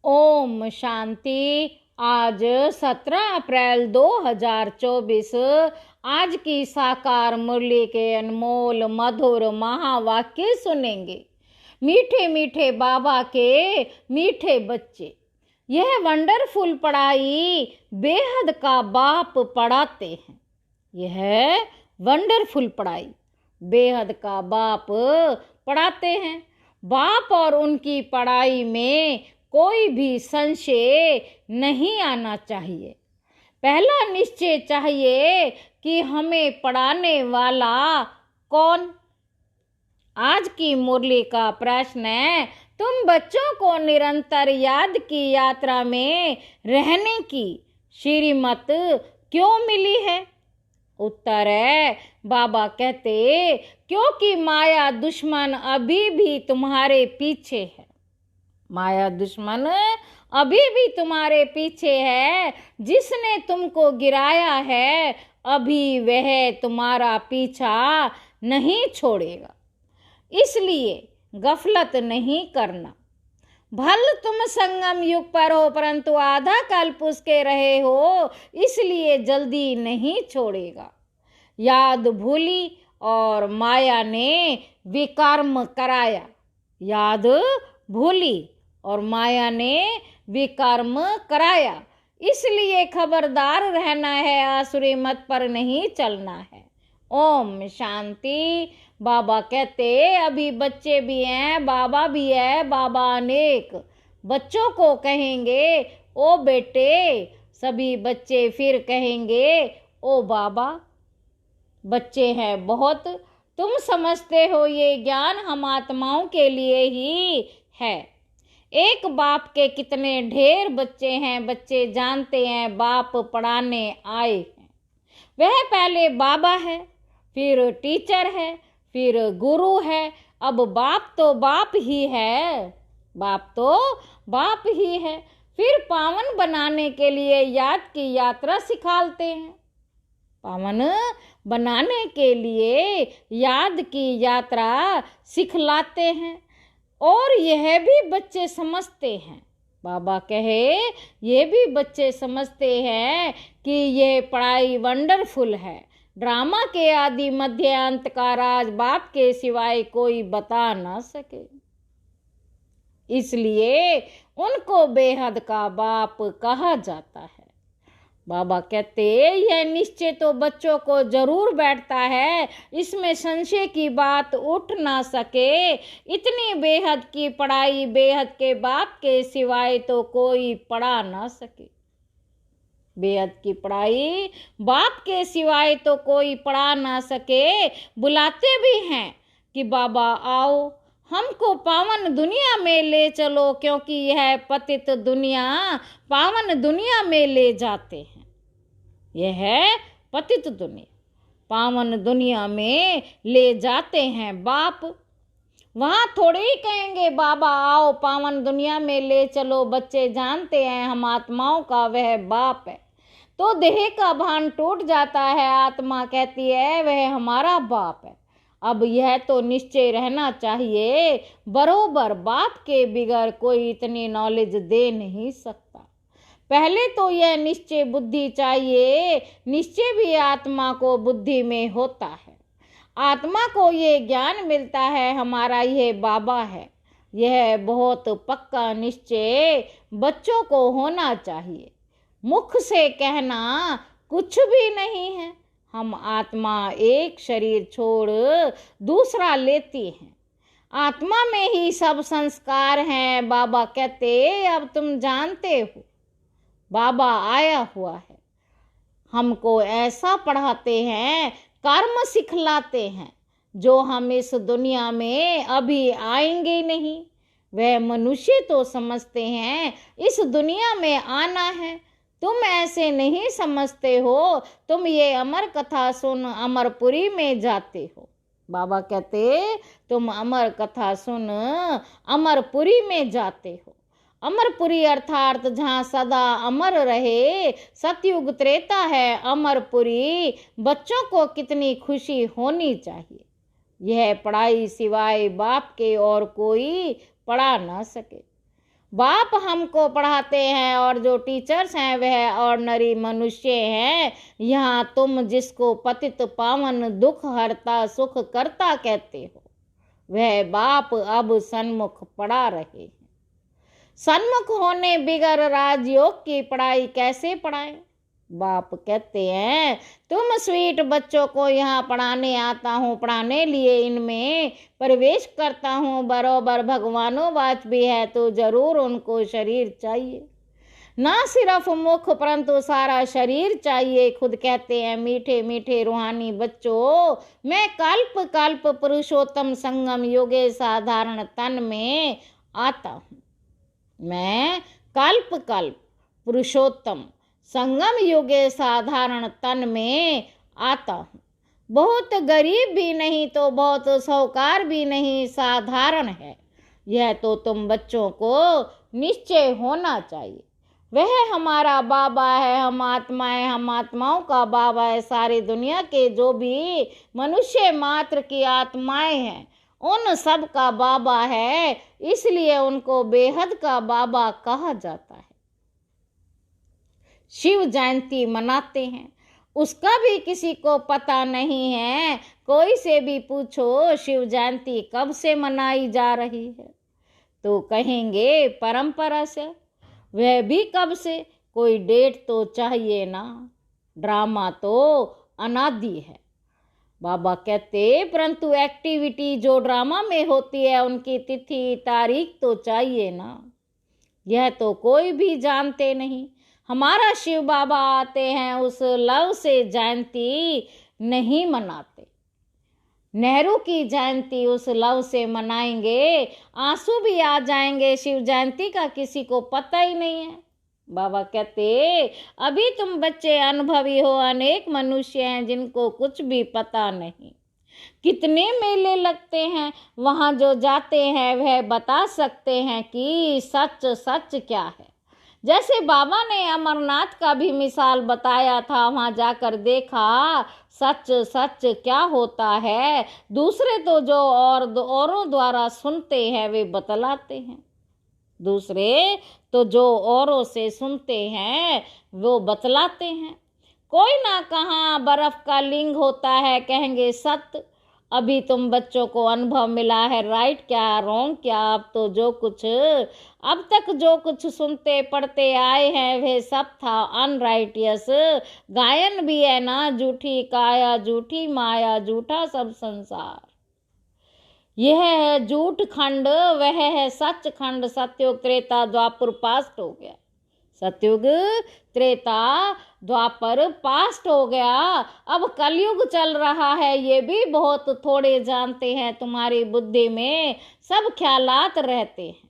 ओम शांति। आज 17 अप्रैल 2024 आज की साकार मुरली के अनमोल मधुर महावाक्य सुनेंगे। मीठे मीठे बाबा के मीठे बच्चे, यह वंडरफुल पढ़ाई बेहद का बाप पढ़ाते हैं। यह वंडरफुल पढ़ाई बेहद का बाप पढ़ाते हैं। बाप और उनकी पढ़ाई में कोई भी संशय नहीं आना चाहिए। पहला निश्चय चाहिए कि हमें पढ़ाने वाला कौन। आज की मुरली का प्रश्न है, तुम बच्चों को निरंतर याद की यात्रा में रहने की श्रीमत क्यों मिली है? उत्तर है, बाबा कहते, क्योंकि माया दुश्मन अभी भी तुम्हारे पीछे है। माया दुश्मन अभी भी तुम्हारे पीछे है। जिसने तुमको गिराया है अभी वह तुम्हारा पीछा नहीं छोड़ेगा। इसलिए गफलत नहीं करना। भल तुम संगम युग पर हो, परंतु आधा कल्प उसके रहे हो, इसलिए जल्दी नहीं छोड़ेगा। याद भूली और माया ने विकर्म कराया। याद भूली और माया ने विकर्म कराया, इसलिए खबरदार रहना है, आसुरी मत पर नहीं चलना है। ओम शांति। बाबा कहते, अभी बच्चे भी हैं, बाबा भी है। बाबा अनेक बच्चों को कहेंगे, ओ बेटे। सभी बच्चे फिर कहेंगे, ओ बाबा। बच्चे हैं बहुत, तुम समझते हो ये ज्ञान हम आत्माओं के लिए ही है। एक बाप के कितने ढेर बच्चे हैं। बच्चे जानते हैं बाप पढ़ाने आए हैं। वह पहले बाबा है, फिर टीचर है, फिर गुरु है। अब बाप तो बाप ही है। बाप तो बाप ही है। फिर पावन बनाने के लिए याद की यात्रा सिखाते हैं। पावन बनाने के लिए याद की यात्रा सिखलाते हैं। और यह भी बच्चे समझते हैं। बाबा कहे, ये भी बच्चे समझते हैं कि ये पढ़ाई वंडरफुल है। ड्रामा के आदि मध्य अंत का राज बाप के सिवाय कोई बता ना सके। इसलिए उनको बेहद का बाप कहा जाता है। बाबा कहते, यह निश्चय तो बच्चों को जरूर बैठता है, इसमें संशय की बात उठ ना सके। इतनी बेहद की पढ़ाई बेहद के बाप के सिवाय तो कोई पढ़ा ना सके। बेहद की पढ़ाई बाप के सिवाय तो कोई पढ़ा ना सके। बुलाते भी हैं कि बाबा आओ, हमको पावन दुनिया में ले चलो, क्योंकि यह पतित दुनिया पावन दुनिया में ले जाते हैं। यह है पतित दुनिया, पावन दुनिया में ले जाते हैं बाप। वहाँ थोड़े ही कहेंगे बाबा आओ पावन दुनिया में ले चलो। बच्चे जानते हैं हम आत्माओं का वह बाप है, तो देह का भान टूट जाता है। आत्मा कहती है वह हमारा बाप है। अब यह तो निश्चय रहना चाहिए, बरोबर बाप के बिगैर कोई इतनी नॉलेज दे नहीं सकता। पहले तो यह निश्चय बुद्धि चाहिए। निश्चय भी आत्मा को बुद्धि में होता है। आत्मा को ये ज्ञान मिलता है हमारा यह बाबा है। यह बहुत पक्का निश्चय बच्चों को होना चाहिए। मुख से कहना कुछ भी नहीं है। हम आत्मा एक शरीर छोड़ दूसरा लेती हैं। आत्मा में ही सब संस्कार हैं। बाबा कहते, अब तुम जानते हो बाबा आया हुआ है। हमको ऐसा पढ़ाते हैं, कर्म सिखलाते हैं, जो हम इस दुनिया में अभी आएंगे नहीं। वह मनुष्य तो समझते हैं इस दुनिया में आना है। तुम ऐसे नहीं समझते हो। तुम ये अमर कथा सुन अमरपुरी में जाते हो। बाबा कहते, तुम अमर कथा सुन अमरपुरी में जाते हो। अमरपुरी अर्थात जहाँ सदा अमर रहे। सतयुग त्रेता है अमरपुरी। बच्चों को कितनी खुशी होनी चाहिए। यह पढ़ाई सिवाय बाप के और कोई पढ़ा ना सके। बाप हमको पढ़ाते हैं और जो टीचर्स हैं वह ऑर्डिनरी मनुष्य हैं। यहाँ तुम जिसको पतित पावन दुख हरता सुख करता कहते हो, वह बाप अब सन्मुख पढ़ा रहे हैं। सन्मुख होने बिगर राजयोग की पढ़ाई कैसे पढ़ाएं? बाप कहते हैं, तुम स्वीट बच्चों को यहाँ पढ़ाने आता हूँ, पढ़ाने लिए इनमें प्रवेश करता हूँ। बरोबर भगवानोवाच भी है तो जरूर उनको शरीर चाहिए, ना सिर्फ मुख परंतु सारा शरीर चाहिए। खुद कहते हैं, मीठे मीठे रूहानी बच्चों, मैं कल्प कल्प पुरुषोत्तम संगम युगे साधारण तन में आता हूँ। मैं कल्प कल्प पुरुषोत्तम संगम युगे साधारण तन में आता हूँ। बहुत गरीब भी नहीं तो बहुत साहूकार भी नहीं, साधारण है। यह तो तुम बच्चों को निश्चय होना चाहिए। वह हमारा बाबा है, हम आत्माएं, हम आत्माओं का बाबा है। सारी दुनिया के जो भी मनुष्य मात्र की आत्माएं हैं उन सब का बाबा है, इसलिए उनको बेहद का बाबा कहा जाता है। शिव जयंती मनाते हैं, उसका भी किसी को पता नहीं है। कोई से भी पूछो शिव जयंती कब से मनाई जा रही है तो कहेंगे परंपरा से। वह भी कब से, कोई डेट तो चाहिए ना। ड्रामा तो अनादि है। बाबा कहते, परंतु एक्टिविटी जो ड्रामा में होती है उनकी तिथि तारीख तो चाहिए ना। यह तो कोई भी जानते नहीं। हमारा शिव बाबा आते हैं, उस लव से जयंती नहीं मनाते। नेहरू की जयंती उस लव से मनाएंगे, आंसू भी आ जाएंगे। शिव जयंती का किसी को पता ही नहीं है। बाबा कहते, अभी तुम बच्चे अनुभवी हो, अनेक मनुष्य हैं जिनको कुछ भी पता नहीं। कितने मेले लगते हैं, वहां जो जाते हैं वह बता सकते हैं कि सच सच क्या है। जैसे बाबा ने अमरनाथ का भी मिसाल बताया था, वहां जाकर देखा सच सच क्या होता है। दूसरे तो जो औरों द्वारा सुनते हैं वे बतलाते हैं। दूसरे तो जो औरों से सुनते हैं वो बतलाते हैं। कोई ना कहाँ बर्फ का लिंग होता है, कहेंगे सत्य। अभी तुम बच्चों को अनुभव मिला है, राइट क्या रॉन्ग क्या। अब तक जो कुछ सुनते पढ़ते आए हैं वह सब था अनराइटियस। गायन भी है ना, झूठी काया झूठी माया झूठा सब संसार। यह है झूठ खंड, वह है सच खंड। सतयुग त्रेता द्वापर पास्ट हो गया। सतयुग त्रेता द्वापर पास्ट हो गया। अब कलयुग चल रहा है। ये भी बहुत थोड़े जानते हैं। तुम्हारी बुद्धि में सब ख्यालात रहते हैं।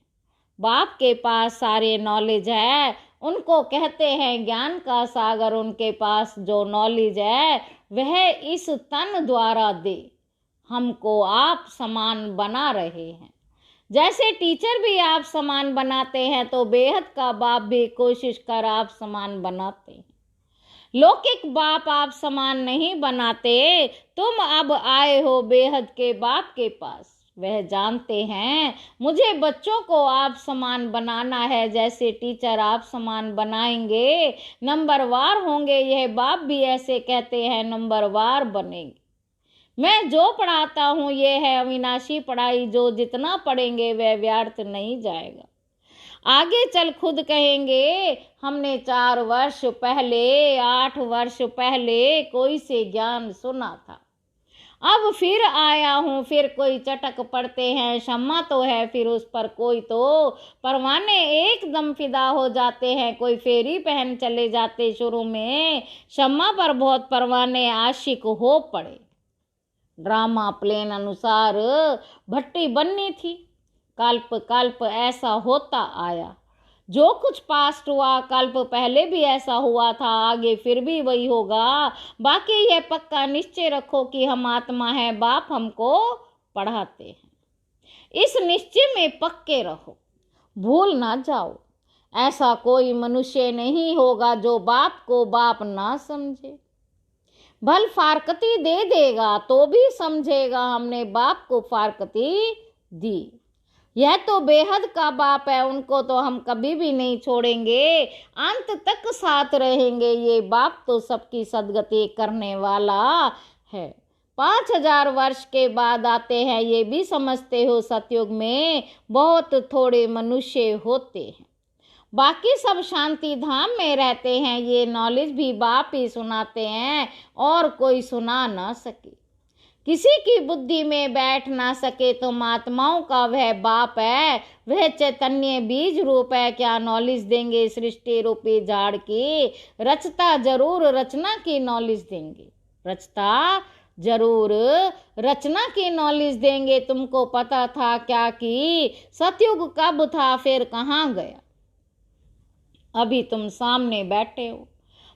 बाप के पास सारे नॉलेज है, उनको कहते हैं ज्ञान का सागर। उनके पास जो नॉलेज है वह इस तन द्वारा दे। हमको आप समान बना रहे हैं। जैसे टीचर भी आप समान बनाते हैं तो बेहद का बाप भी कोशिश कर आप समान बनाते हैं। लौकिक बाप आप समान नहीं बनाते। तुम अब आए हो बेहद के बाप के पास। वह जानते हैं मुझे बच्चों को आप समान बनाना है। जैसे टीचर आप समान बनाएंगे नंबरवार होंगे, यह बाप भी ऐसे कहते हैं नंबरवार बनेंगे। मैं जो पढ़ाता हूँ ये है अविनाशी पढ़ाई। जो जितना पढ़ेंगे वह व्यर्थ नहीं जाएगा। आगे चल खुद कहेंगे हमने 4 वर्ष पहले 8 वर्ष पहले कोई से ज्ञान सुना था, अब फिर आया हूँ। फिर कोई चटक पड़ते हैं, शम्मा तो है फिर उस पर कोई तो परवाने एकदम फिदा हो जाते हैं। कोई फेरी पहन चले जाते। शुरू में शम्मा पर बहुत परवाने आशिक हो पड़े। ड्रामा प्लेन अनुसार भट्टी बननी थी। कल्प कल्प ऐसा होता आया। जो कुछ पास्ट हुआ कल्प पहले भी ऐसा हुआ था, आगे फिर भी वही होगा। बाकी यह पक्का निश्चय रखो कि हम आत्मा है, बाप हमको पढ़ाते हैं। इस निश्चय में पक्के रहो, भूल ना जाओ। ऐसा कोई मनुष्य नहीं होगा जो बाप को बाप ना समझे। भल फारकती दे देगा तो भी समझेगा हमने बाप को फारकती दी। यह तो बेहद का बाप है, उनको तो हम कभी भी नहीं छोड़ेंगे, अंत तक साथ रहेंगे। ये बाप तो सबकी सदगति करने वाला है। 5000 वर्ष के बाद आते हैं, ये भी समझते हो सतयुग में बहुत थोड़े मनुष्य होते हैं, बाकी सब शांति धाम में रहते हैं। ये नॉलेज भी बाप ही सुनाते हैं और कोई सुना ना सके। किसी की बुद्धि में बैठ ना सके तो महात्माओं का वह बाप है, वह चैतन्य बीज रूप है। क्या नॉलेज देंगे सृष्टि रूपी झाड़ की, रचता जरूर रचना की नॉलेज देंगे, रचता जरूर रचना की नॉलेज देंगे। तुमको पता था क्या कि सतयुग कब था फिर कहाँ गया, अभी तुम सामने बैठे हो,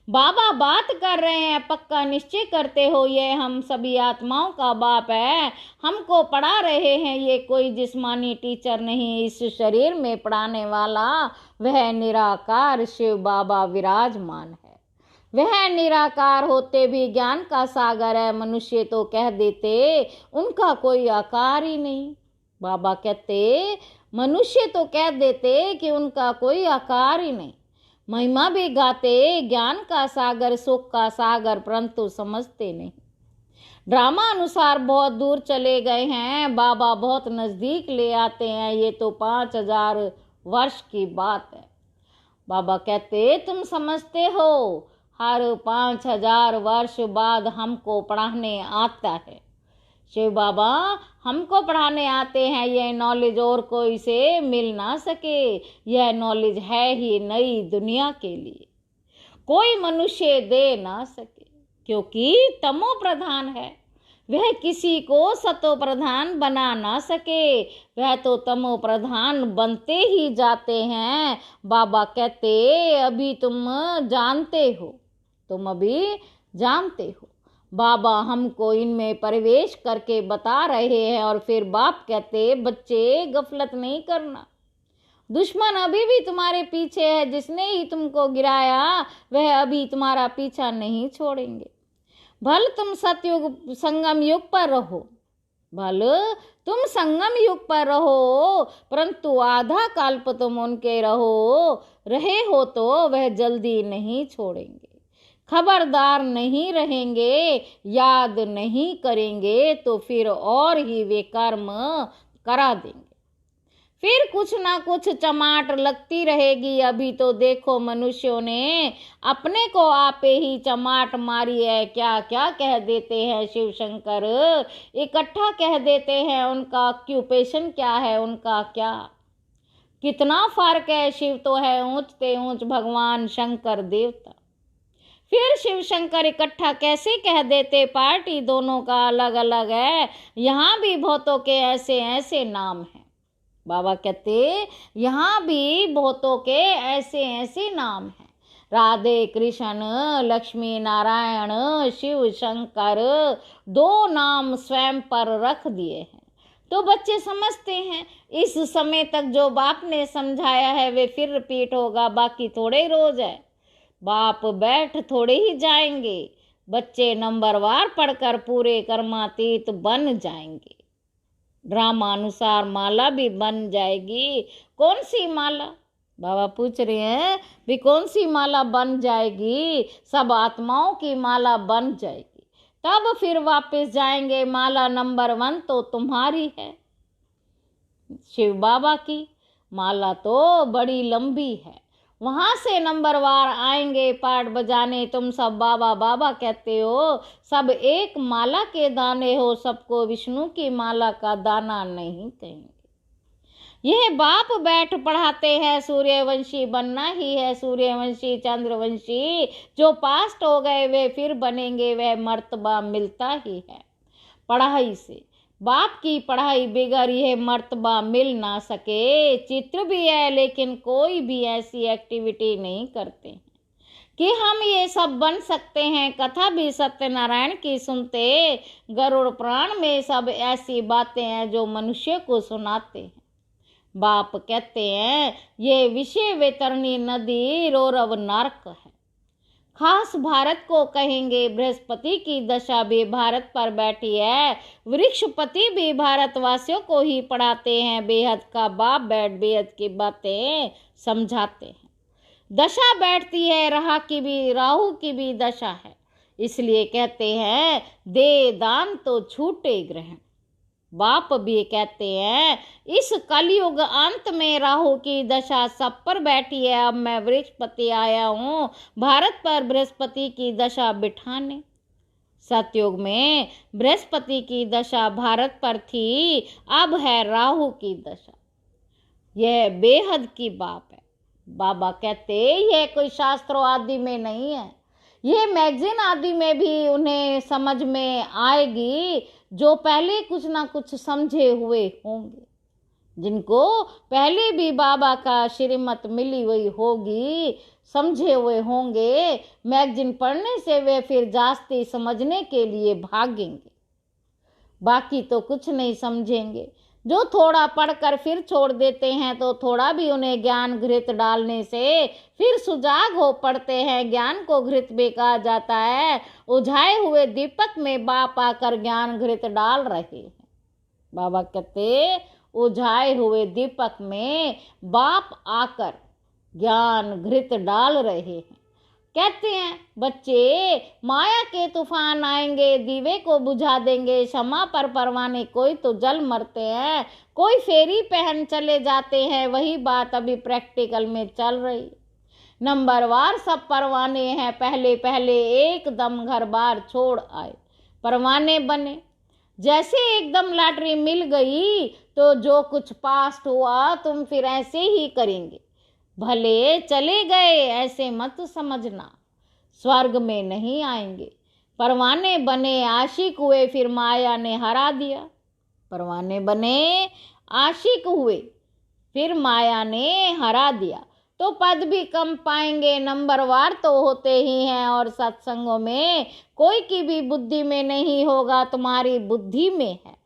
बाबा बात कर रहे हैं, पक्का निश्चय करते हो ये हम सभी आत्माओं का बाप है, हमको पढ़ा रहे हैं। ये कोई जिस्मानी टीचर नहीं, इस शरीर में पढ़ाने वाला वह निराकार शिव बाबा विराजमान है। वह निराकार होते भी ज्ञान का सागर है। मनुष्य तो कह देते उनका कोई आकार ही नहीं, बाबा कहते मनुष्य तो कह देते कि उनका कोई आकार ही नहीं। महिमा भी गाते ज्ञान का सागर सुख का सागर, परंतु समझते नहीं। ड्रामा अनुसार बहुत दूर चले गए हैं, बाबा बहुत नजदीक ले आते हैं। ये तो 5000 वर्ष की बात है। बाबा कहते तुम समझते हो, हर 5000 वर्ष बाद हमको पढ़ाने आता है। शिव बाबा हमको पढ़ाने आते हैं। यह नॉलेज और कोई से मिल ना सके, यह नॉलेज है ही नई दुनिया के लिए, कोई मनुष्य दे ना सके, क्योंकि तमो प्रधान है। वह किसी को सतो प्रधान बना ना सके, वह तो तमो प्रधान बनते ही जाते हैं। बाबा कहते अभी तुम जानते हो, तुम अभी जानते हो। बाबा हमको इनमें प्रवेश करके बता रहे हैं। और फिर बाप कहते बच्चे गफलत नहीं करना, दुश्मन अभी भी तुम्हारे पीछे है। जिसने ही तुमको गिराया वह अभी तुम्हारा पीछा नहीं छोड़ेंगे। भल तुम सतयुग संगम युग पर रहो, भल तुम संगम युग पर रहो, परंतु आधा कल्प तुम उनके रहे हो तो वह जल्दी नहीं छोड़ेंगे। खबरदार नहीं रहेंगे, याद नहीं करेंगे तो फिर और ही वे कर्म करा देंगे, फिर कुछ ना कुछ चमाट लगती रहेगी। अभी तो देखो मनुष्यों ने अपने को आपे ही चमाट मारी है। क्या क्या कह देते हैं शिव शंकर, इकट्ठा कह देते हैं। उनका ऑक्यूपेशन क्या है, उनका क्या कितना फर्क है। शिव तो है ऊंचते ऊंच भगवान शंकर देवता, फिर शिव शंकर इकट्ठा कैसे कह देते। पार्टी दोनों का अलग अलग है। यहाँ भी बहुतों के ऐसे ऐसे नाम हैं। बाबा कहते यहाँ भी बहुतों के ऐसे ऐसे नाम हैं, राधे कृष्ण लक्ष्मी नारायण शिव शंकर, 2 नाम स्वयं पर रख दिए हैं। तो बच्चे समझते हैं इस समय तक जो बाप ने समझाया है वे फिर रिपीट होगा, बाकी थोड़े रोज है। बाप बैठ थोड़े ही जाएंगे, बच्चे नंबरवार पढ़कर पूरे कर्मातीत बन जाएंगे। ड्रामा अनुसार माला भी बन जाएगी। कौन सी माला, बाबा पूछ रहे हैं भी कौन सी माला बन जाएगी। सब आत्माओं की माला बन जाएगी, तब फिर वापस जाएंगे। माला नंबर 1 तो तुम्हारी है, शिव बाबा की माला तो बड़ी लंबी है। वहां से नंबरवार आएंगे पाठ बजाने। तुम सब बाबा बाबा कहते हो, सब एक माला के दाने हो, सबको विष्णु की माला का दाना नहीं कहेंगे। यह बाप बैठ पढ़ाते हैं, सूर्यवंशी बनना ही है। सूर्यवंशी चंद्रवंशी जो पास्ट हो गए वे फिर बनेंगे, वह मर्तबा मिलता ही है पढ़ाई से। बाप की पढ़ाई बिगड़ यह मर्तबा मिल ना सके। चित्र भी है लेकिन कोई भी ऐसी एक्टिविटी नहीं करते हैं कि हम ये सब बन सकते हैं। कथा भी सत्यनारायण की सुनते, गरुड़ पुराण में सब ऐसी बातें हैं जो मनुष्य को सुनाते हैं। बाप कहते हैं ये विषय वैतरणी नदी रौरव नरक है, खास भारत को कहेंगे। बृहस्पति की दशा भी भारत पर बैठी है। वृक्षपति भी भारतवासियों को ही पढ़ाते हैं। बेहद का बाप बैठ बेहद की बातें समझाते हैं। दशा बैठती है राहु की भी दशा है, इसलिए कहते हैं दे दान तो छूटे ग्रहण। बाप भी कहते हैं इस कलयुग अंत में राहु की दशा सब पर बैठी है। अब मैं वृक्षपति आया हूँ भारत पर बृहस्पति की दशा बिठाने। सतयुग में बृहस्पति की दशा भारत पर थी, अब है राहु की दशा। यह बेहद की बात है। बाबा कहते यह कोई शास्त्रों आदि में नहीं है, यह मैगजीन आदि में भी उन्हें समझ में आएगी जो पहले कुछ ना कुछ समझे हुए होंगे, जिनको पहले भी बाबा का श्रीमत मिली हुई होगी, समझे हुए होंगे। मैगजीन पढ़ने से वे फिर जास्ती समझने के लिए भागेंगे, बाकी तो कुछ नहीं समझेंगे। जो थोड़ा पढ़कर फिर छोड़ देते हैं तो थोड़ा भी उन्हें ज्ञान घृत डालने से फिर सुजाग हो पड़ते हैं। ज्ञान को घृत भी कहा जाता है। उझाए हुए दीपक में बाप आकर ज्ञान घृत डाल रहे हैं। बाबा कहते उझाए हुए दीपक में बाप आकर ज्ञान घृत डाल रहे हैं। कहते हैं बच्चे माया के तूफान आएंगे, दीवे को बुझा देंगे। क्षमा पर परवाने कोई तो जल मरते हैं, कोई फेरी पहन चले जाते हैं। वही बात अभी प्रैक्टिकल में चल रही। नंबरवार सब परवाने हैं, पहले पहले एकदम घर बार छोड़ आए, परवाने बने। जैसे एकदम लॉटरी मिल गई तो जो कुछ पास्ट हुआ तुम फिर ऐसे ही करेंगे। भले चले गए ऐसे मत समझना, स्वर्ग में नहीं आएंगे। परवाने बने आशिक हुए, फिर माया ने हरा दिया। परवाने बने आशिक हुए, फिर माया ने हरा दिया। तो पद भी कम पाएंगे, नंबरवार तो होते ही हैं। और सत्संगों में कोई की भी बुद्धि में नहीं होगा, तुम्हारी बुद्धि में है।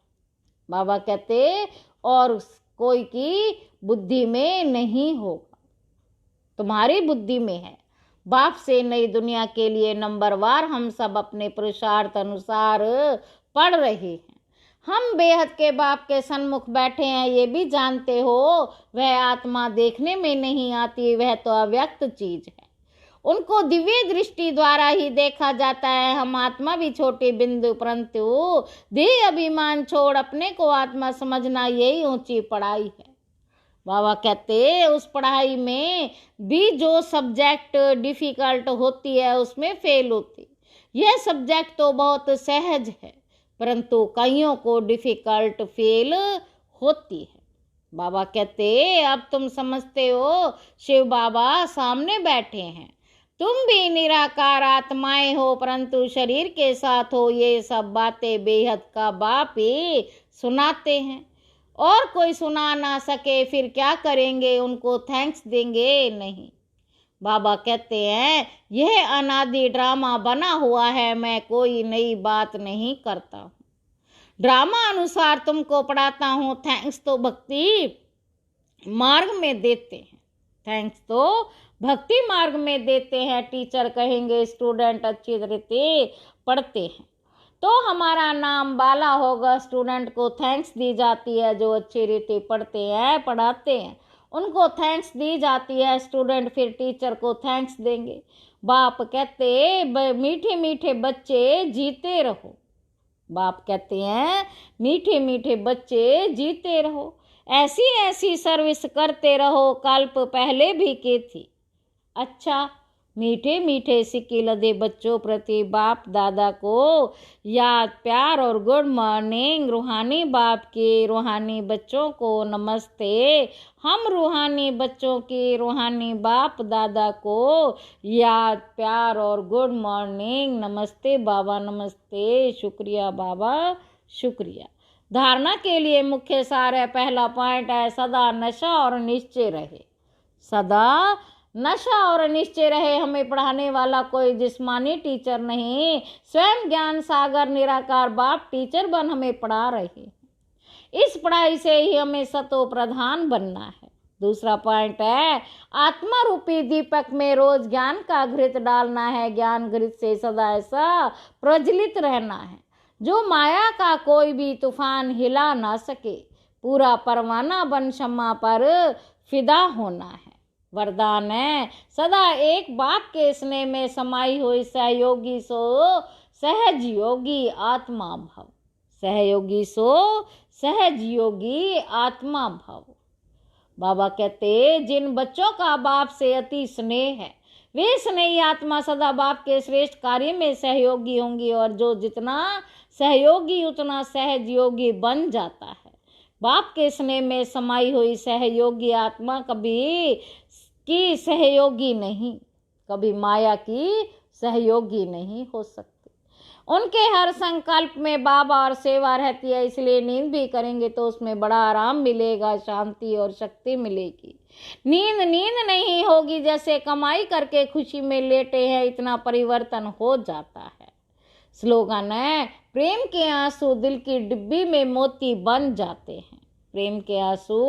बाबा कहते और कोई की बुद्धि में नहीं होगा, तुम्हारी बुद्धि में है। बाप से नई दुनिया के लिए नंबरवार हम सब अपने पुरुषार्थ अनुसार पढ़ रहे हैं। हम बेहद के बाप के सन्मुख बैठे हैं, ये भी जानते हो वह आत्मा देखने में नहीं आती, वह तो अव्यक्त चीज है। उनको दिव्य दृष्टि द्वारा ही देखा जाता है। हम आत्मा भी छोटी बिंदु, परंतु देह अभिमान छोड़ अपने को आत्मा समझना यही ऊंची पढ़ाई है। बाबा कहते उस पढ़ाई में भी जो सब्जेक्ट डिफिकल्ट होती है उसमें फेल होती। यह सब्जेक्ट तो बहुत सहज है, परंतु कईयों को डिफिकल्ट फेल होती है। बाबा कहते अब तुम समझते हो शिव बाबा सामने बैठे हैं, तुम भी निराकार आत्माएं हो, परंतु शरीर के साथ हो। ये सब बातें बेहद का बाप ही सुनाते हैं, और कोई सुना ना सके फिर क्या करेंगे, उनको थैंक्स देंगे नहीं। बाबा कहते हैं यह अनादि ड्रामा बना हुआ है, मैं कोई नई बात नहीं करता हूँ। ड्रामा अनुसार तुमको पढ़ाता हूँ। थैंक्स तो भक्ति मार्ग में देते हैं, थैंक्स तो भक्ति मार्ग में देते हैं। टीचर कहेंगे स्टूडेंट अच्छी रीति पढ़ते हैं तो हमारा नाम बाला होगा। स्टूडेंट को थैंक्स दी जाती है, जो अच्छी रीति पढ़ते हैं पढ़ाते हैं उनको थैंक्स दी जाती है। स्टूडेंट फिर टीचर को थैंक्स देंगे। बाप कहते मीठे मीठे बच्चे जीते रहो। बाप कहते हैं मीठे मीठे बच्चे जीते रहो, ऐसी ऐसी सर्विस करते रहो, कल्प पहले भी की थी। अच्छा मीठे मीठे सिक्के लदे बच्चों प्रति बाप दादा को याद प्यार और गुड मॉर्निंग। रूहानी बाप के रूहानी बच्चों को नमस्ते। हम रूहानी बच्चों के रूहानी बाप दादा को याद प्यार और गुड मॉर्निंग। नमस्ते बाबा, नमस्ते, शुक्रिया बाबा, शुक्रिया। धारणा के लिए मुख्य सार है, पहला पॉइंट है सदा नशा और निश्चय रहे। सदा नशा और निश्चय रहे। हमें पढ़ाने वाला कोई जिस्मानी टीचर नहीं, स्वयं ज्ञान सागर निराकार बाप टीचर बन हमें पढ़ा रहे हैं। इस पढ़ाई से ही हमें सतो प्रधान बनना है। दूसरा पॉइंट है, आत्मा रूपी दीपक में रोज ज्ञान का घृत डालना है। ज्ञान घृत से सदा ऐसा प्रज्वलित रहना है जो माया का कोई भी तूफान हिला ना सके। पूरा परवाना बन क्षमा पर फिदा होना है। वरदान है, सदा एक बाप के स्नेह में समाई हुई सहयोगी सो सहज योगी आत्मा भव। सहयोगी सो सहज योगी आत्मा भव। बाबा कहते, जिन बच्चों का बाप से अति स्नेह है वे स्नेही आत्मा सदा बाप के श्रेष्ठ कार्य में सहयोगी होंगी, और जो जितना सहयोगी उतना सहज योगी बन जाता है। बाप के स्नेह में समाई हुई सहयोगी आत्मा कभी की सहयोगी नहीं, कभी माया की सहयोगी नहीं हो सकती। उनके हर संकल्प में बाबा और सेवा रहती है, इसलिए नींद भी करेंगे तो उसमें बड़ा आराम मिलेगा, शांति और शक्ति मिलेगी। नींद नहीं होगी, जैसे कमाई करके खुशी में लेटे हैं इतना परिवर्तन हो जाता है। स्लोगन है, प्रेम के आंसू दिल की डिब्बी में मोती बन जाते हैं। प्रेम के आंसू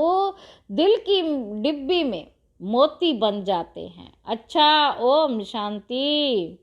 दिल की डिब्बी में मोती बन जाते हैं। अच्छा, ओम शांति।